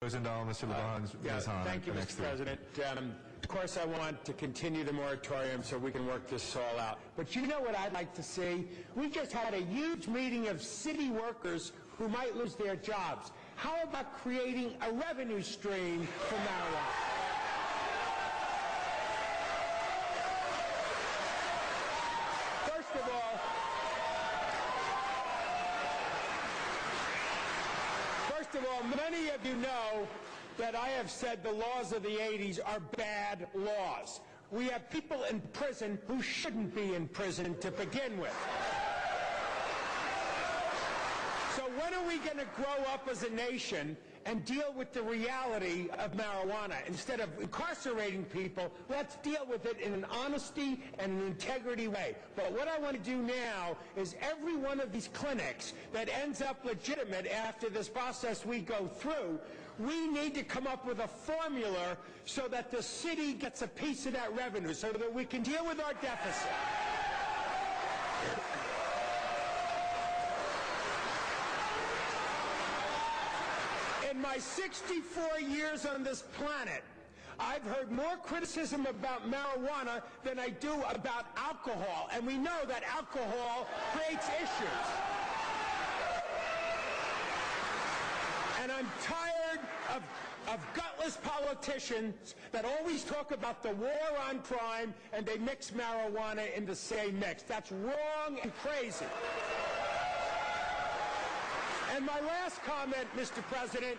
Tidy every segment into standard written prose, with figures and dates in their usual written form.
Rosendahl, Mr. LeBron's, Ms. Hahn. Thank you, Mr. President. Of course, I want to continue the moratorium so we can work this all out. But you know what I'd like to see? We just had a huge meeting of city workers who might lose their jobs. How about creating a revenue stream from marijuana? First of all, many of you know that I have said the laws of the 80s are bad laws. We have people in prison who shouldn't be in prison to begin with. So when are we going to grow up as a nation and deal with the reality of marijuana? Instead of incarcerating people, let's deal with it in an honesty and an integrity way. But what I want to do now is every one of these clinics that ends up legitimate after this process we go through, we need to come up with a formula so that the city gets a piece of that revenue so that we can deal with our deficit. In my 64 years on this planet, I've heard more criticism about marijuana than I do about alcohol, and we know that alcohol creates issues. And I'm tired of gutless politicians that always talk about the war on crime and they mix marijuana in the same mix. That's wrong and crazy. And my last comment, Mr. President,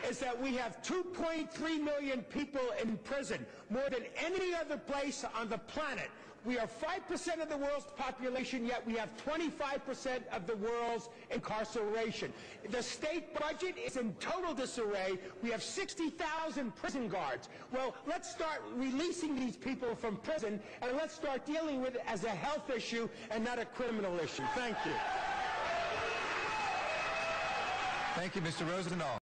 is that we have 2.3 million people in prison, more than any other place on the planet. We are 5% of the world's population, yet we have 25% of the world's incarceration. The state budget is in total disarray. We have 60,000 prison guards. Well, let's start releasing these people from prison, and let's start dealing with it as a health issue and not a criminal issue. Thank you. Thank you, Mr. Rosendahl.